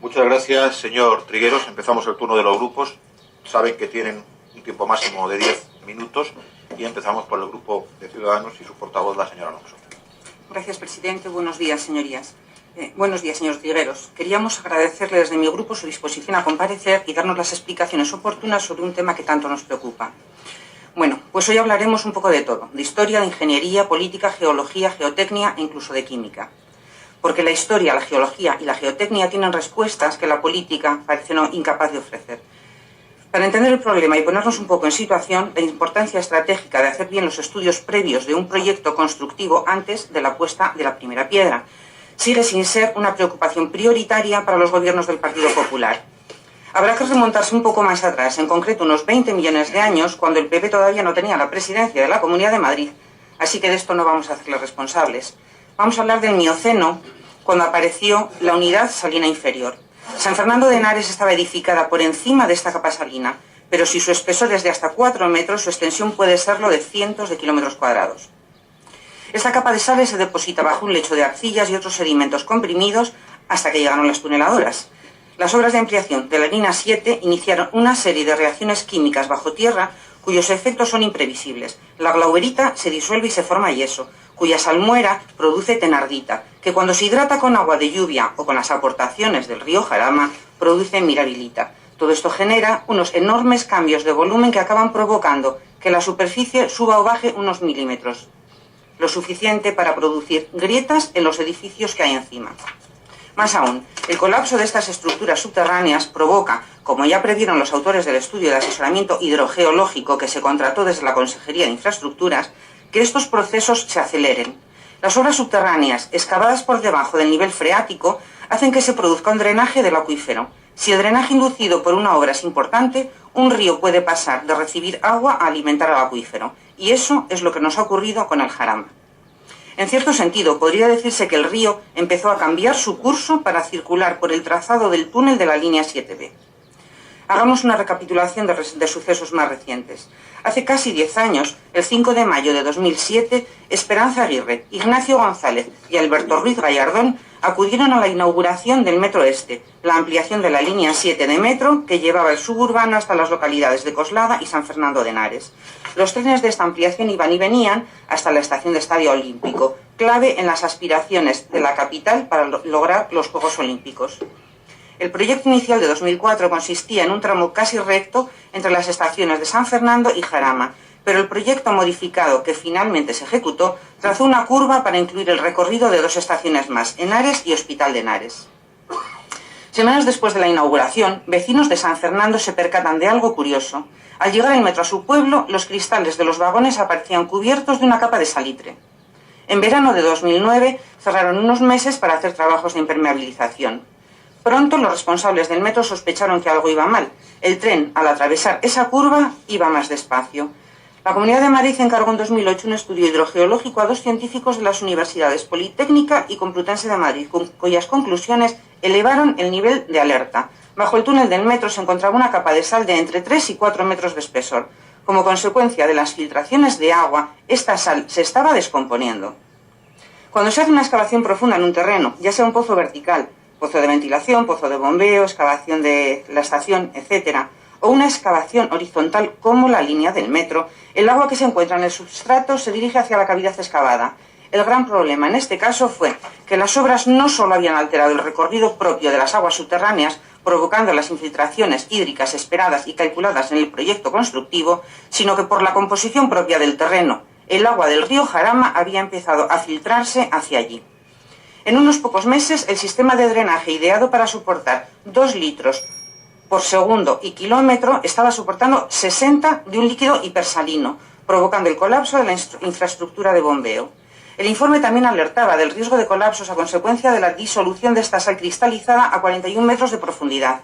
Muchas gracias, señor Trigueros. Empezamos el turno de los grupos. Saben que tienen un tiempo máximo de 10 minutos y empezamos por el Grupo de Ciudadanos y su portavoz, la señora Alonso. Gracias, presidente. Buenos días, señorías. Buenos días, señor Trigueros. Queríamos agradecerle desde mi grupo su disposición a comparecer y darnos las explicaciones oportunas sobre un tema que tanto nos preocupa. Bueno, pues hoy hablaremos un poco de todo, de historia, de ingeniería, política, geología, geotecnia e incluso de química. Porque la historia, la geología y la geotecnia tienen respuestas que la política parece incapaz de ofrecer. Para entender el problema y ponernos un poco en situación, la importancia estratégica de hacer bien los estudios previos de un proyecto constructivo antes de la puesta de la primera piedra sigue sin ser una preocupación prioritaria para los gobiernos del Partido Popular. Habrá que remontarse un poco más atrás, en concreto unos 20 millones de años, cuando el PP todavía no tenía la presidencia de la Comunidad de Madrid, así que de esto no vamos a hacerles responsables. Vamos a hablar del Mioceno, cuando apareció la unidad salina inferior. San Fernando de Henares estaba edificada por encima de esta capa salina, pero si su espesor es de hasta 4 metros, su extensión puede serlo de cientos de kilómetros cuadrados. Esta capa de sales se deposita bajo un lecho de arcillas y otros sedimentos comprimidos hasta que llegaron las tuneladoras. Las obras de ampliación de la línea 7 iniciaron una serie de reacciones químicas bajo tierra cuyos efectos son imprevisibles. La glauberita se disuelve y se forma yeso, cuya salmuera produce tenardita, que cuando se hidrata con agua de lluvia o con las aportaciones del río Jarama, produce mirabilita. Todo esto genera unos enormes cambios de volumen que acaban provocando que la superficie suba o baje unos milímetros, lo suficiente para producir grietas en los edificios que hay encima. Más aún, el colapso de estas estructuras subterráneas provoca, como ya previeron los autores del estudio de asesoramiento hidrogeológico que se contrató desde la Consejería de Infraestructuras, que estos procesos se aceleren. Las obras subterráneas, excavadas por debajo del nivel freático, hacen que se produzca un drenaje del acuífero. Si el drenaje inducido por una obra es importante, un río puede pasar de recibir agua a alimentar al acuífero, y eso es lo que nos ha ocurrido con el Jarama. En cierto sentido, podría decirse que el río empezó a cambiar su curso para circular por el trazado del túnel de la línea 7B. Hagamos una recapitulación de sucesos más recientes. Hace casi 10 años, el 5 de mayo de 2007, Esperanza Aguirre, Ignacio González y Alberto Ruiz Gallardón acudieron a la inauguración del Metro Este, la ampliación de la línea 7 de metro que llevaba el suburbano hasta las localidades de Coslada y San Fernando de Henares. Los trenes de esta ampliación iban y venían hasta la estación de Estadio Olímpico, clave en las aspiraciones de la capital para lograr los Juegos Olímpicos. El proyecto inicial de 2004 consistía en un tramo casi recto entre las estaciones de San Fernando y Jarama, pero el proyecto modificado que finalmente se ejecutó trazó una curva para incluir el recorrido de 2 estaciones más, Henares y Hospital de Henares. Semanas después de la inauguración, vecinos de San Fernando se percatan de algo curioso. Al llegar el metro a su pueblo, los cristales de los vagones aparecían cubiertos de una capa de salitre. En verano de 2009 cerraron unos meses para hacer trabajos de impermeabilización. Pronto los responsables del metro sospecharon que algo iba mal. El tren, al atravesar esa curva, iba más despacio. La Comunidad de Madrid encargó en 2008 un estudio hidrogeológico a 2 científicos de las universidades Politécnica y Complutense de Madrid, cuyas conclusiones elevaron el nivel de alerta. Bajo el túnel del metro se encontraba una capa de sal de entre 3 y 4 metros de espesor. Como consecuencia de las filtraciones de agua, esta sal se estaba descomponiendo. Cuando se hace una excavación profunda en un terreno, ya sea un pozo vertical, pozo de ventilación, pozo de bombeo, excavación de la estación, etc., o una excavación horizontal como la línea del metro, el agua que se encuentra en el substrato se dirige hacia la cavidad excavada. El gran problema en este caso fue que las obras no solo habían alterado el recorrido propio de las aguas subterráneas, provocando las infiltraciones hídricas esperadas y calculadas en el proyecto constructivo, sino que por la composición propia del terreno, el agua del río Jarama había empezado a filtrarse hacia allí. En unos pocos meses, el sistema de drenaje ideado para soportar 2 litros por segundo y kilómetro estaba soportando 60 de un líquido hipersalino, provocando el colapso de la infraestructura de bombeo. El informe también alertaba del riesgo de colapsos a consecuencia de la disolución de esta sal cristalizada a 41 metros de profundidad.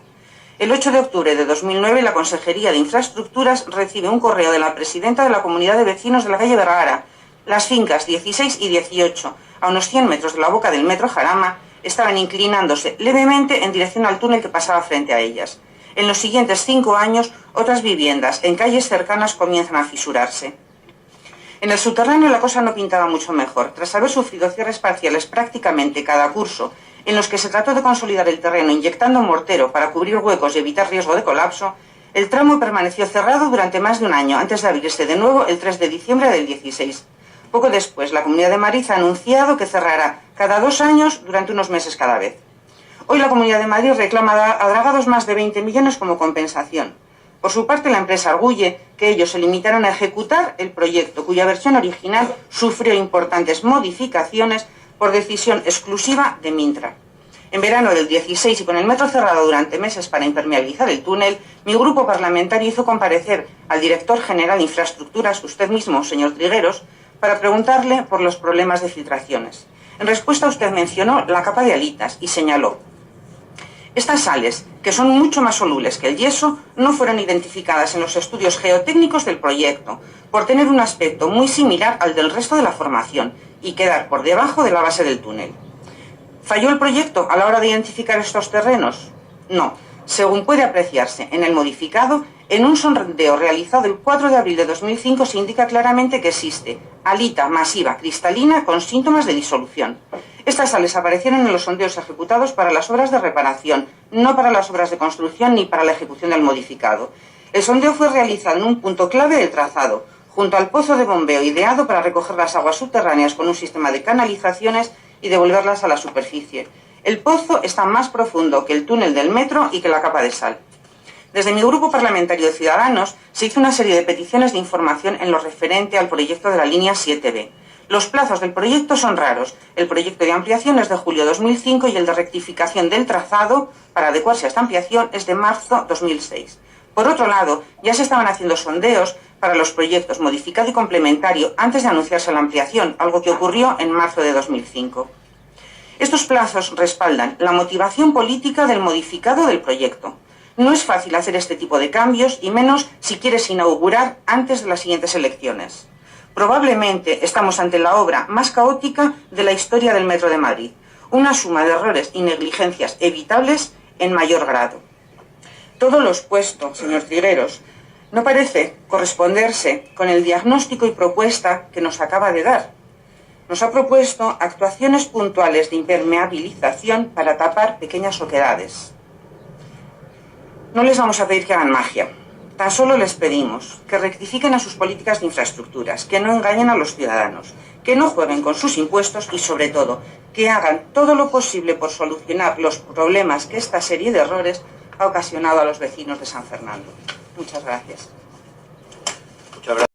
El 8 de octubre de 2009, la Consejería de Infraestructuras recibe un correo de la presidenta de la Comunidad de Vecinos de la calle Vergara. Las fincas 16 y 18, a unos 100 metros de la boca del metro Jarama, estaban inclinándose levemente en dirección al túnel que pasaba frente a ellas. En los siguientes 5 años, otras viviendas en calles cercanas comienzan a fisurarse. En el subterráneo la cosa no pintaba mucho mejor. Tras haber sufrido cierres parciales prácticamente cada curso, en los que se trató de consolidar el terreno inyectando mortero para cubrir huecos y evitar riesgo de colapso, el tramo permaneció cerrado durante más de un año antes de abrirse de nuevo el 3 de diciembre del 16. Poco después, la Comunidad de Madrid ha anunciado que cerrará cada 2 años durante unos meses cada vez. Hoy la Comunidad de Madrid reclama a Dragados más de 20 millones como compensación. Por su parte, la empresa arguye que ellos se limitaron a ejecutar el proyecto, cuya versión original sufrió importantes modificaciones por decisión exclusiva de Mintra. En verano del 16 y con el metro cerrado durante meses para impermeabilizar el túnel, mi grupo parlamentario hizo comparecer al director general de Infraestructuras, usted mismo, señor Trigueros, para preguntarle por los problemas de filtraciones. En respuesta, usted mencionó la capa de alitas y señaló: estas sales, que son mucho más solubles que el yeso, no fueron identificadas en los estudios geotécnicos del proyecto, por tener un aspecto muy similar al del resto de la formación y quedar por debajo de la base del túnel. ¿Falló el proyecto a la hora de identificar estos terrenos? No. Según puede apreciarse en el modificado, en un sondeo realizado el 4 de abril de 2005 se indica claramente que existe alita masiva cristalina con síntomas de disolución. Estas sales aparecieron en los sondeos ejecutados para las obras de reparación, no para las obras de construcción ni para la ejecución del modificado. El sondeo fue realizado en un punto clave del trazado, junto al pozo de bombeo ideado para recoger las aguas subterráneas con un sistema de canalizaciones y devolverlas a la superficie. El pozo está más profundo que el túnel del metro y que la capa de sal. Desde mi grupo parlamentario de Ciudadanos se hizo una serie de peticiones de información en lo referente al proyecto de la línea 7B. Los plazos del proyecto son raros. El proyecto de ampliación es de julio 2005 y el de rectificación del trazado para adecuarse a esta ampliación es de marzo 2006. Por otro lado, ya se estaban haciendo sondeos para los proyectos modificado y complementario antes de anunciarse la ampliación, algo que ocurrió en marzo de 2005. Estos plazos respaldan la motivación política del modificado del proyecto. No es fácil hacer este tipo de cambios y menos si quieres inaugurar antes de las siguientes elecciones. Probablemente estamos ante la obra más caótica de la historia del Metro de Madrid, una suma de errores y negligencias evitables en mayor grado. Todo lo expuesto, señor Trigueros, no parece corresponderse con el diagnóstico y propuesta que nos acaba de dar. Nos ha propuesto actuaciones puntuales de impermeabilización para tapar pequeñas oquedades. No les vamos a pedir que hagan magia. Tan solo les pedimos que rectifiquen a sus políticas de infraestructuras, que no engañen a los ciudadanos, que no jueguen con sus impuestos y, sobre todo, que hagan todo lo posible por solucionar los problemas que esta serie de errores ha ocasionado a los vecinos de San Fernando. Muchas gracias. Muchas gracias.